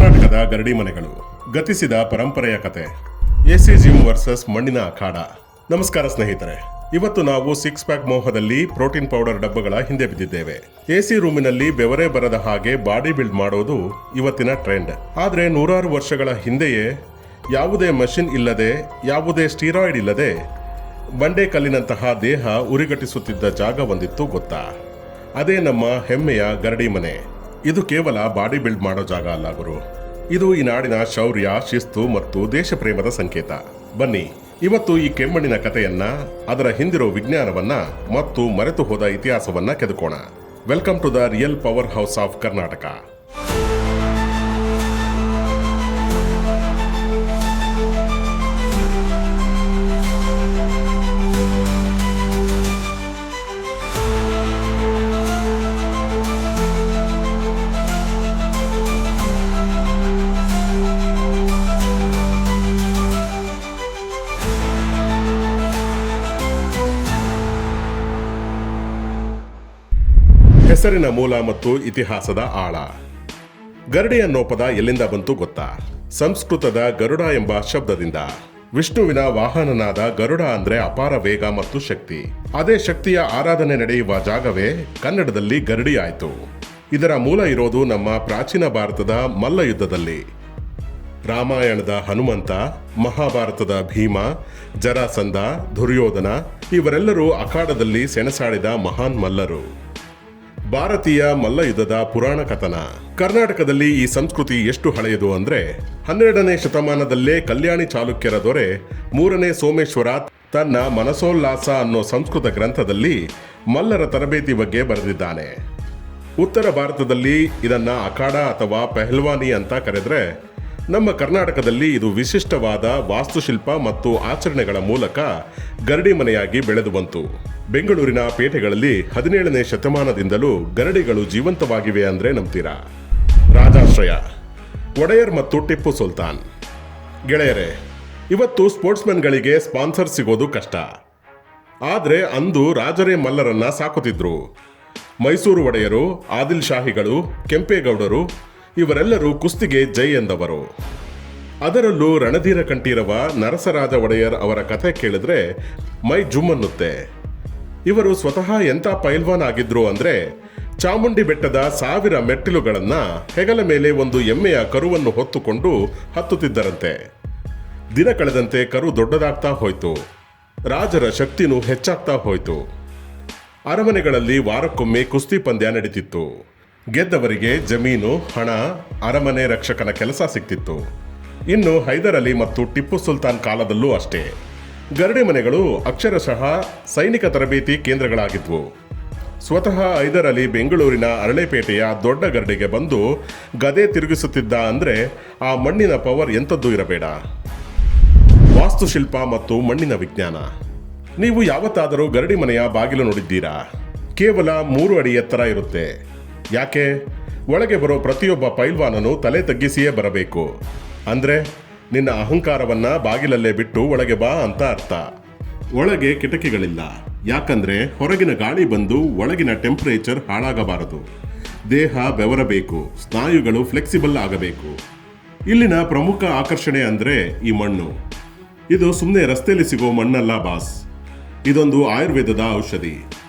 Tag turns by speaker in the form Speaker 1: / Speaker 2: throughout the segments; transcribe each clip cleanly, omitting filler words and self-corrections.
Speaker 1: ಕರ್ನಾಟಕದ ಗರಡಿ ಮನೆಗಳು ಗತಿಸಿದ ಪರಂಪರೆಯ ಕತೆ. ಎಸಿ ಜಿಮ್ ವರ್ಸಸ್ ಮಣ್ಣಿನ ಅಖಾಡ. ನಮಸ್ಕಾರ ಸ್ನೇಹಿತರೆ, ಇವತ್ತು ನಾವು 6 ಪ್ಯಾಕ್ ಮೋಹದಲ್ಲಿ ಪ್ರೋಟೀನ್ ಪೌಡರ್ ಡಬ್ಬಗಳ ಹಿಂದೆ ಬಿದ್ದಿದ್ದೇವೆ. ಎಸಿ ರೂಮಿನಲ್ಲಿ ಬೆವರೇ ಬರದ ಹಾಗೆ ಬಾಡಿ ಬಿಲ್ಡ್ ಮಾಡೋದು ಇವತ್ತಿನ ಟ್ರೆಂಡ್. ಆದ್ರೆ 100 ವರ್ಷಗಳ ಹಿಂದೆಯೇ ಯಾವುದೇ ಮಷಿನ್ ಇಲ್ಲದೆ, ಯಾವುದೇ ಸ್ಟೀರಾಯ್ಡ್ ಇಲ್ಲದೆ ಬಂಡೆ ಕಲ್ಲಿನಂತಹ ದೇಹ ಉರಿಗಟ್ಟಿಸುತ್ತಿದ್ದ ಜಾಗ ಒಂದಿತ್ತು ಗೊತ್ತಾ? ಅದೇ ನಮ್ಮ ಹೆಮ್ಮೆಯ ಗರಡಿ ಮನೆ. ಇದು ಕೇವಲ ಬಾಡಿ ಬಿಲ್ಡ್ ಮಾಡೋ ಜಾಗ ಅಲ್ಲ ಗುರು, ಇದು ಈ ನಾಡಿನ ಶೌರ್ಯ, ಶಿಸ್ತು ಮತ್ತು ದೇಶ ಪ್ರೇಮದ ಸಂಕೇತ. ಬನ್ನಿ ಇವತ್ತು ಈ ಕೆಮ್ಮಣ್ಣಿನ ಕಥೆಯನ್ನ, ಅದರ ಹಿಂದಿರೋ ವಿಜ್ಞಾನವನ್ನ ಮತ್ತು ಮರೆತು ಹೋದ ಇತಿಹಾಸವನ್ನ ಕೆದಕೋಣ. Welcome to the real power house of Karnataka. ಹೆಸರಿನ ಮೂಲ ಮತ್ತು ಇತಿಹಾಸದ ಆಳ. ಗರಡಿ ಅನ್ನೋ ಪದ ಎಲ್ಲಿಂದ ಬಂತು ಗೊತ್ತಾ? ಸಂಸ್ಕೃತದ ಗರುಡ ಎಂಬ ಶಬ್ದದಿಂದ. ವಿಷ್ಣುವಿನ ವಾಹನನಾದ ಗರುಡ ಅಂದ್ರೆ ಅಪಾರ ವೇಗ ಮತ್ತು ಶಕ್ತಿ. ಅದೇ ಶಕ್ತಿಯ ಆರಾಧನೆ ನಡೆಯುವ ಜಾಗವೇ ಕನ್ನಡದಲ್ಲಿ ಗರಡಿ ಆಯ್ತು. ಇದರ ಮೂಲ ಇರೋದು ನಮ್ಮ ಪ್ರಾಚೀನ ಭಾರತದ ಮಲ್ಲ ಯುದ್ಧದಲ್ಲಿ. ರಾಮಾಯಣದ ಹನುಮಂತ, ಮಹಾಭಾರತದ ಭೀಮ, ಜರಾಸಂಧ, ದುರ್ಯೋಧನ ಇವರೆಲ್ಲರೂ ಅಖಾಡದಲ್ಲಿ ಸೆಣಸಾಡಿದ ಮಹಾನ್ ಮಲ್ಲರು. ಭಾರತೀಯ ಮಲ್ಲ ಯುದ್ಧದ ಪುರಾಣ ಕಥನ. ಕರ್ನಾಟಕದಲ್ಲಿ ಈ ಸಂಸ್ಕೃತಿ ಎಷ್ಟು ಹಳೆಯದು ಅಂದ್ರೆ 12ನೇ ಶತಮಾನದಲ್ಲೇ ಕಲ್ಯಾಣಿ ಚಾಲುಕ್ಯರ ದೊರೆ 3ನೇ ಸೋಮೇಶ್ವರ ತನ್ನ ಮನಸೋಲ್ಲಾಸ ಅನ್ನೋ ಸಂಸ್ಕೃತ ಗ್ರಂಥದಲ್ಲಿ ಮಲ್ಲರ ತರಬೇತಿ ಬಗ್ಗೆ ಬರೆದಿದ್ದಾನೆ. ಉತ್ತರ ಭಾರತದಲ್ಲಿ ಇದನ್ನ ಅಖಾಡ ಅಥವಾ ಪೆಹಲ್ವಾನಿ ಅಂತ ಕರೆದ್ರೆ, ನಮ್ಮ ಕರ್ನಾಟಕದಲ್ಲಿ ಇದು ವಿಶಿಷ್ಟವಾದ ವಾಸ್ತುಶಿಲ್ಪ ಮತ್ತು ಆಚರಣೆಗಳ ಮೂಲಕ ಗರಡಿ ಮನೆಯಾಗಿ ಬೆಳೆದು ಬಂತು. ಬೆಂಗಳೂರಿನ ಪೇಟೆಗಳಲ್ಲಿ 17ನೇ ಶತಮಾನದಿಂದಲೂ ಗರಡಿಗಳು ಜೀವಂತವಾಗಿವೆ ಅಂದ್ರೆ ನಂಬ್ತೀರಾ? ರಾಜಾಶ್ರಯ, ಒಡೆಯರ್ ಮತ್ತು ಟಿಪ್ಪು ಸುಲ್ತಾನ್. ಗೆಳೆಯರೇ, ಇವತ್ತು ಸ್ಪೋರ್ಟ್ಸ್ಮನ್ಗಳಿಗೆ ಸ್ಪಾನ್ಸರ್ ಸಿಗೋದು ಕಷ್ಟ. ಆದ್ರೆ ಅಂದು ರಾಜರೇ ಮಲ್ಲರನ್ನ ಸಾಕುತ್ತಿದ್ರು. ಮೈಸೂರು ಒಡೆಯರು, ಆದಿಲ್ ಶಾಹಿಗಳು, ಕೆಂಪೇಗೌಡರು ಇವರೆಲ್ಲರೂ ಕುಸ್ತಿಗೆ ಜೈ ಎಂದವರು. ಅದರಲ್ಲೂ ರಣಧೀರ ಕಂಠೀರವ ನರಸರಾಜ ಒಡೆಯರ್ ಅವರ ಕಥೆ ಕೇಳಿದ್ರೆ ಮೈ ಜುಮ್ ಅನ್ನುತ್ತೆ. ಇವರು ಸ್ವತಃ ಎಂಥ ಪೈಲ್ವಾನ್ ಆಗಿದ್ರು ಅಂದ್ರೆ, ಚಾಮುಂಡಿ ಬೆಟ್ಟದ 1000 ಮೆಟ್ಟಿಲುಗಳನ್ನ ಹೆಗಲ ಮೇಲೆ ಒಂದು ಎಮ್ಮೆಯ ಕರುವನ್ನು ಹೊತ್ತುಕೊಂಡು ಹತ್ತುತ್ತಿದ್ದರಂತೆ. ದಿನ ಕಳೆದಂತೆ ಕರು ದೊಡ್ಡದಾಗ್ತಾ ಹೋಯ್ತು. ರಾಜರ ಶಕ್ತಿನೂ ಹೆಚ್ಚಾಗ್ತಾ ಹೋಯ್ತು. ಅರಮನೆಗಳಲ್ಲಿ ವಾರಕ್ಕೊಮ್ಮೆ ಕುಸ್ತಿ ಪಂದ್ಯ ನಡೀತಿತ್ತು. ಗೆದ್ದವರಿಗೆ ಜಮೀನು, ಹಣ, ಅರಮನೆ ರಕ್ಷಕನ ಕೆಲಸ ಸಿಗ್ತಿತ್ತು. ಇನ್ನು ಹೈದರ್ ಅಲಿ ಮತ್ತು ಟಿಪ್ಪು ಸುಲ್ತಾನ್ ಕಾಲದಲ್ಲೂ ಅಷ್ಟೇ. ಗರಡಿ ಮನೆಗಳು ಅಕ್ಷರಶಃ ಸೈನಿಕ ತರಬೇತಿ ಕೇಂದ್ರಗಳಾಗಿದ್ವು. ಸ್ವತಃ ಹೈದರ್ ಅಲಿ ಬೆಂಗಳೂರಿನ ಅರಳೆಪೇಟೆಯ ದೊಡ್ಡ ಗರಡಿಗೆ ಬಂದು ಗದೆ ತಿರುಗಿಸುತ್ತಿದ್ದ ಅಂದ್ರೆ ಆ ಮಣ್ಣಿನ ಪವರ್ ಎಂಥದ್ದು ಇರಬೇಡ. ವಾಸ್ತುಶಿಲ್ಪ ಮತ್ತು ಮಣ್ಣಿನ ವಿಜ್ಞಾನ. ನೀವು ಯಾವತ್ತಾದರೂ ಗರಡಿ ಮನೆಯ ಬಾಗಿಲು ನೋಡಿದ್ದೀರಾ? ಕೇವಲ 3 ಅಡಿ ಎತ್ತರ ಇರುತ್ತೆ. ಯಾಕೆ? ಒಳಗೆ ಬರೋ ಪ್ರತಿಯೊಬ್ಬ ಪೈಲ್ವಾನನು ತಲೆ ತಗ್ಗಿಸಿಯೇ ಬರಬೇಕು. ಅಂದ್ರೆ ನಿನ್ನ ಅಹಂಕಾರವನ್ನ ಬಾಗಿಲಲ್ಲೇ ಬಿಟ್ಟು ಒಳಗೆ ಬಾ ಅಂತ ಅರ್ಥ. ಒಳಗೆ ಕಿಟಕಿಗಳಿಲ್ಲ. ಯಾಕಂದ್ರೆ ಹೊರಗಿನ ಗಾಳಿ ಬಂದು ಒಳಗಿನ ಟೆಂಪರೇಚರ್ ಹಾಳಾಗಬಾರದು. ದೇಹ ಬೆವರಬೇಕು, ಸ್ನಾಯುಗಳು ಫ್ಲೆಕ್ಸಿಬಲ್ ಆಗಬೇಕು. ಇಲ್ಲಿನ ಪ್ರಮುಖ ಆಕರ್ಷಣೆ ಅಂದ್ರೆ ಈ ಮಣ್ಣು. ಇದು ಸುಮ್ಮನೆ ರಸ್ತೆಯಲ್ಲಿ ಸಿಗೋ ಮಣ್ಣಲ್ಲ ಬಾಸ್, ಇದೊಂದು ಆಯುರ್ವೇದದ ಔಷಧಿ.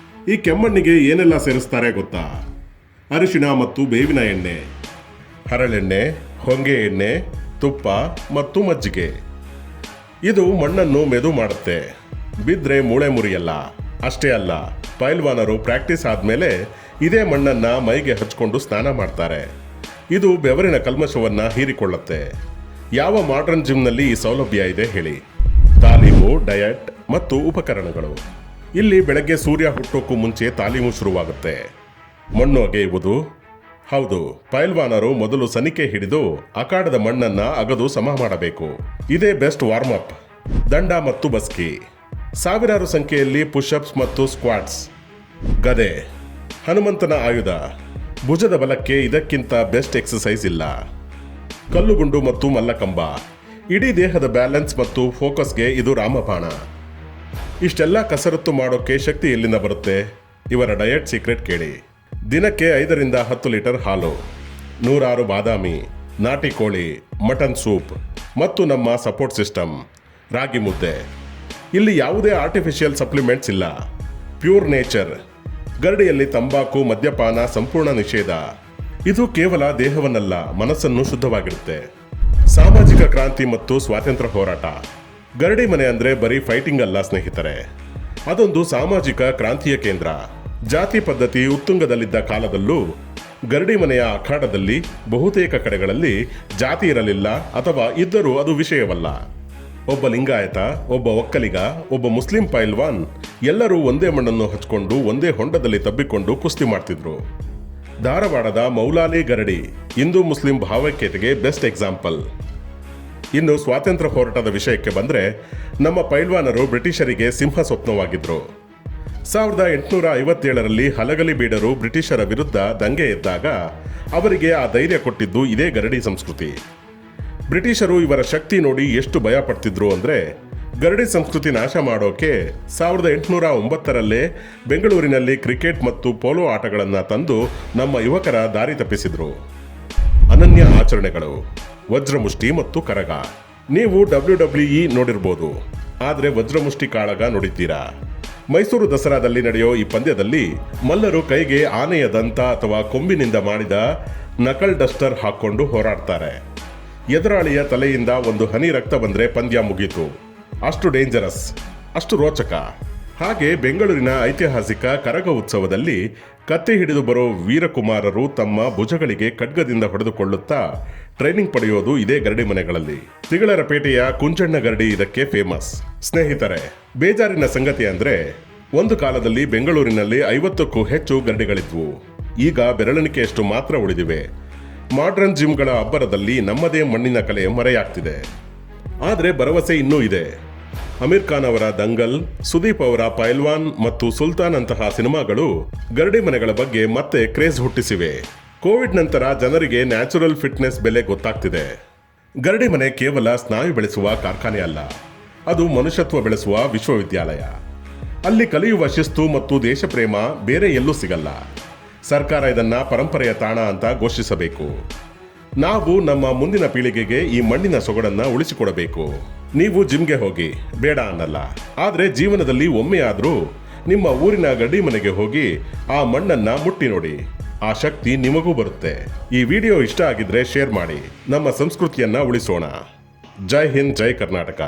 Speaker 1: ಈ ಕೆಮ್ಮಣ್ಣಿಗೆ ಏನೆಲ್ಲ ಸೇರಿಸ್ತಾರೆ ಗೊತ್ತಾ? ಅರಿಶಿಣ ಮತ್ತು ಬೇವಿನ ಎಣ್ಣೆ, ಹರಳೆಣ್ಣೆ, ಹೊಂಗೆ ಎಣ್ಣೆ, ತುಪ್ಪ ಮತ್ತು ಮಜ್ಜಿಗೆ. ಇದು ಮಣ್ಣನ್ನು ಮೆದು ಮಾಡುತ್ತೆ. ಬಿದ್ರೆ ಮೂಳೆ ಮುರಿಯಲ್ಲ. ಅಷ್ಟೇ ಅಲ್ಲ, ಪೈಲ್ವಾನರು ಪ್ರಾಕ್ಟೀಸ್ ಆದ್ಮೇಲೆ ಇದೇ ಮಣ್ಣನ್ನ ಮೈಗೆ ಹಚ್ಕೊಂಡು ಸ್ನಾನ ಮಾಡ್ತಾರೆ. ಇದು ಬೆವರಿನ ಕಲ್ಮಶವನ್ನ ಹೀರಿಕೊಳ್ಳುತ್ತೆ. ಯಾವ ಮಾಡರ್ನ್ ಜಿಮ್ನಲ್ಲಿ ಈ ಸೌಲಭ್ಯ ಇದೆ ಹೇಳಿ? ತಾಲೀಮು, ಡಯಟ್ ಮತ್ತು ಉಪಕರಣಗಳು. ಇಲ್ಲಿ ಬೆಳಗ್ಗೆ ಸೂರ್ಯ ಹುಟ್ಟೋಕ್ಕೂ ಮುಂಚೆ ತಾಲೀಮು ಶುರುವಾಗುತ್ತೆ. ಮಣ್ಣು ಅಗೆಯುವುದು. ಹೌದು, ಪೈಲ್ವಾನರು ಮೊದಲು ಸನಿಕೆ ಹಿಡಿದು ಅಖಾಡದ ಮಣ್ಣನ್ನ ಅಗದು ಸಮ ಮಾಡಬೇಕು. ಇದೇ ಬೆಸ್ಟ್ ವಾರ್ಮ್ ಅಪ್. ದಂಡ ಮತ್ತು ಬಸ್ಕಿ. ಸಾವಿರಾರು ಸಂಖ್ಯೆಯಲ್ಲಿ ಪುಷ್ಅಪ್ಸ್ ಮತ್ತು ಸ್ಕ್ವಾಟ್ಸ್. ಗದೆ, ಹನುಮಂತನ ಆಯುಧ. ಭುಜದ ಬಲಕ್ಕೆ ಇದಕ್ಕಿಂತ ಬೆಸ್ಟ್ ಎಕ್ಸಸೈಸ್ ಇಲ್ಲ. ಕಲ್ಲುಗುಂಡು ಮತ್ತು ಮಲ್ಲಕಂಬ. ಇಡೀ ದೇಹದ ಬ್ಯಾಲೆನ್ಸ್ ಮತ್ತು ಫೋಕಸ್ಗೆ ಇದು ರಾಮಬಾಣ. ಇಷ್ಟೆಲ್ಲ ಕಸರತ್ತು ಮಾಡೋಕೆ ಶಕ್ತಿ ಎಲ್ಲಿಂದ ಬರುತ್ತೆ? ಇವರ ಡಯಟ್ ಸೀಕ್ರೆಟ್ ಕೇಳಿ. ದಿನಕ್ಕೆ 5 ರಿಂದ 10 ಲೀಟರ್ ಹಾಲು, 106 ಬಾದಾಮಿ, ನಾಟಿ ಕೋಳಿ, ಮಟನ್ ಸೂಪ್ ಮತ್ತು ನಮ್ಮ ಸಪೋರ್ಟ್ ಸಿಸ್ಟಮ್ ರಾಗಿ ಮುದ್ದೆ. ಇಲ್ಲಿ ಯಾವುದೇ ಆರ್ಟಿಫಿಷಿಯಲ್ ಸಪ್ಲಿಮೆಂಟ್ಸ್ ಇಲ್ಲ. Pure nature. ಗರಡಿಯಲ್ಲಿ ತಂಬಾಕು, ಮದ್ಯಪಾನ ಸಂಪೂರ್ಣ ನಿಷೇಧ. ಇದು ಕೇವಲ ದೇಹವನ್ನಲ್ಲ, ಮನಸ್ಸನ್ನು ಶುದ್ಧವಾಗಿರುತ್ತೆ. ಸಾಮಾಜಿಕ ಕ್ರಾಂತಿ ಮತ್ತು ಸ್ವಾತಂತ್ರ್ಯ ಹೋರಾಟ. ಗರಡಿ ಮನೆ ಅಂದ್ರೆ ಬರೀ ಫೈಟಿಂಗ್ ಅಲ್ಲ ಸ್ನೇಹಿತರೆ, ಅದೊಂದು ಸಾಮಾಜಿಕ ಕ್ರಾಂತಿಯ ಕೇಂದ್ರ. ಜಾತಿ ಪದ್ಧತಿ ಉತ್ತುಂಗದಲ್ಲಿದ್ದ ಕಾಲದಲ್ಲೂ ಗರಡಿ ಮನೆಯ ಅಖಾಡದಲ್ಲಿ ಬಹುತೇಕ ಕಡೆಗಳಲ್ಲಿ ಜಾತಿ ಇರಲಿಲ್ಲ, ಅಥವಾ ಇದ್ದರೂ ಅದು ವಿಷಯವಲ್ಲ. ಒಬ್ಬ ಲಿಂಗಾಯತ, ಒಬ್ಬ ಒಕ್ಕಲಿಗ, ಒಬ್ಬ ಮುಸ್ಲಿಂ ಪೈಲ್ವಾನ್ ಎಲ್ಲರೂ ಒಂದೇ ಮಣ್ಣನ್ನು ಹಚ್ಕೊಂಡು ಒಂದೇ ಹೊಂಡದಲ್ಲಿ ತಬ್ಬಿಕೊಂಡು ಕುಸ್ತಿ ಮಾಡ್ತಿದ್ರು. ಧಾರವಾಡದ ಮೌಲಾಲಿ ಗರಡಿ ಹಿಂದೂ ಮುಸ್ಲಿಂ ಭಾವೈಕ್ಯತೆಗೆ ಬೆಸ್ಟ್ ಎಕ್ಸಾಂಪಲ್. ಇನ್ನು ಸ್ವಾತಂತ್ರ್ಯ ಹೋರಾಟದ ವಿಷಯಕ್ಕೆ ಬಂದರೆ, ನಮ್ಮ ಪೈಲ್ವಾನರು ಬ್ರಿಟಿಷರಿಗೆ ಸಿಂಹ ಸ್ವಪ್ನವಾಗಿದ್ರು. 1857ರಲ್ಲಿ ಹಲಗಲಿ ಬೀಡರು ಬ್ರಿಟಿಷರ ವಿರುದ್ಧ ದಂಗೆ ಎದ್ದಾಗ ಅವರಿಗೆ ಆ ಧೈರ್ಯ ಕೊಟ್ಟಿದ್ದು ಇದೇ ಗರಡಿ ಸಂಸ್ಕೃತಿ. ಬ್ರಿಟಿಷರು ಇವರ ಶಕ್ತಿ ನೋಡಿ ಎಷ್ಟು ಭಯ ಪಡ್ತಿದ್ರು ಅಂದರೆ, ಗರಡಿ ಸಂಸ್ಕೃತಿ ನಾಶ ಮಾಡೋಕೆ 1809ರಲ್ಲೇ ಬೆಂಗಳೂರಿನಲ್ಲಿ ಕ್ರಿಕೆಟ್ ಮತ್ತು ಪೋಲೋ ಆಟಗಳನ್ನು ತಂದು ನಮ್ಮ ಯುವಕರ ದಾರಿ ತಪ್ಪಿಸಿದ್ರು. ಅನನ್ಯ ಆಚರಣೆಗಳು, ವಜ್ರಮುಷ್ಟಿ ಮತ್ತು ಕರಗ. ನೀವು WWE ನೋಡಿರ್ಬೋದು, ಆದರೆ ವಜ್ರಮುಷ್ಟಿ ಕಾಳಗ ನೋಡಿದ್ದೀರಾ? ಮೈಸೂರು ದಸರಾದಲ್ಲಿ ನಡೆಯೋ ಈ ಪಂದ್ಯದಲ್ಲಿ ಮಲ್ಲರು ಕೈಗೆ ಆನೆಯ ದಂತ ಅಥವಾ ಕೊಂಬಿನಿಂದ ಮಾಡಿದ ನಕಲ್ ಡಸ್ಟರ್ ಹಾಕೊಂಡು ಹೋರಾಡ್ತಾರೆ. ಎದುರಾಳಿಯ ತಲೆಯಿಂದ ಒಂದು ಹನಿ ರಕ್ತ ಬಂದರೆ ಪಂದ್ಯ ಮುಗೀತು. ಅಷ್ಟು ಡೇಂಜರಸ್, ಅಷ್ಟು ರೋಚಕ. ಹಾಗೆ ಬೆಂಗಳೂರಿನ ಐತಿಹಾಸಿಕ ಕರಗ ಉತ್ಸವದಲ್ಲಿ ಕತ್ತಿ ಹಿಡಿದು ಬರೋ ವೀರಕುಮಾರರು ತಮ್ಮ ಭುಜಗಳಿಗೆ ಖಡ್ಗದಿಂದ ಹೊಡೆದುಕೊಳ್ಳುತ್ತಾ ಟ್ರೈನಿಂಗ್ ಪಡೆಯೋದು ಇದೇ ಗರಡಿ ಮನೆಗಳಲ್ಲಿ. ತಿಗಳರಪೇಟೆಯ ಕುಂಜಣ್ಣ ಗರಡಿ ಇದಕ್ಕೆ ಫೇಮಸ್. ಸ್ನೇಹಿತರೆ, ಬೇಜಾರಿನ ಸಂಗತಿ ಅಂದ್ರೆ, ಒಂದು ಕಾಲದಲ್ಲಿ ಬೆಂಗಳೂರಿನಲ್ಲಿ 50ಕ್ಕೂ ಹೆಚ್ಚು ಗರಡಿಗಳಿದ್ವು. ಈಗ ಬೆರಳಿಣಿಕೆಯಷ್ಟು ಮಾತ್ರ ಉಳಿದಿವೆ. ಮಾಡ್ರನ್ ಜಿಮ್ಗಳ ಅಬ್ಬರದಲ್ಲಿ ನಮ್ಮದೇ ಮಣ್ಣಿನ ಕಲೆ ಮರೆಯಾಗ್ತಿದೆ. ಆದರೆ ಭರವಸೆ ಇನ್ನೂ ಇದೆ. ಅಮೀರ್ ಖಾನ್ ಅವರ ದಂಗಲ್, ಸುದೀಪ್ ಅವರ ಪೈಲ್ವಾನ್ ಮತ್ತು ಸುಲ್ತಾನ್ ಅಂತಹ ಸಿನಿಮಾಗಳು ಗರಡಿ ಮನೆಗಳ ಬಗ್ಗೆ ಮತ್ತೆ ಕ್ರೇಜ್ ಹುಟ್ಟಿಸಿವೆ. ಕೋವಿಡ್ ನಂತರ ಜನರಿಗೆ ನ್ಯಾಚುರಲ್ ಫಿಟ್ನೆಸ್ ಬೆಲೆ ಗೊತ್ತಾಗ್ತಿದೆ. ಗರಡಿ ಮನೆ ಕೇವಲ ಸ್ನಾಯು ಬೆಳೆಸುವ ಕಾರ್ಖಾನೆ ಅಲ್ಲ, ಅದು ಮನುಷ್ಯತ್ವ ಬೆಳೆಸುವ ವಿಶ್ವವಿದ್ಯಾಲಯ. ಅಲ್ಲಿ ಕಲಿಯುವ ಶಿಸ್ತು ಮತ್ತು ದೇಶಪ್ರೇಮ ಬೇರೆ ಎಲ್ಲೂ ಸಿಗಲ್ಲ. ಸರ್ಕಾರ ಇದನ್ನ ಪರಂಪರೆಯ ತಾಣ ಅಂತ ಘೋಷಿಸಬೇಕು. ನಾವು ನಮ್ಮ ಮುಂದಿನ ಪೀಳಿಗೆಗೆ ಈ ಮಣ್ಣಿನ ಸೊಗಡನ್ನ ಉಳಿಸಿಕೊಡಬೇಕು. ನೀವು ಜಿಮ್ಗೆ ಹೋಗಿ, ಬೇಡ ಅನ್ನಲ್ಲ, ಆದರೆ ಜೀವನದಲ್ಲಿ ಒಮ್ಮೆಯಾದ್ರೂ ನಿಮ್ಮ ಊರಿನ ಗರಡಿ ಮನೆಗೆ ಹೋಗಿ ಆ ಮಣ್ಣನ್ನ ಮುಟ್ಟಿ ನೋಡಿ. ಆ ಶಕ್ತಿ ನಿಮಗೂ ಬರುತ್ತೆ. ಈ ವಿಡಿಯೋ ಇಷ್ಟ ಆಗಿದ್ರೆ ಶೇರ್ ಮಾಡಿ. ನಮ್ಮ ಸಂಸ್ಕೃತಿಯನ್ನ ಉಳಿಸೋಣ. ಜೈ ಹಿಂದ್, ಜೈ ಕರ್ನಾಟಕ.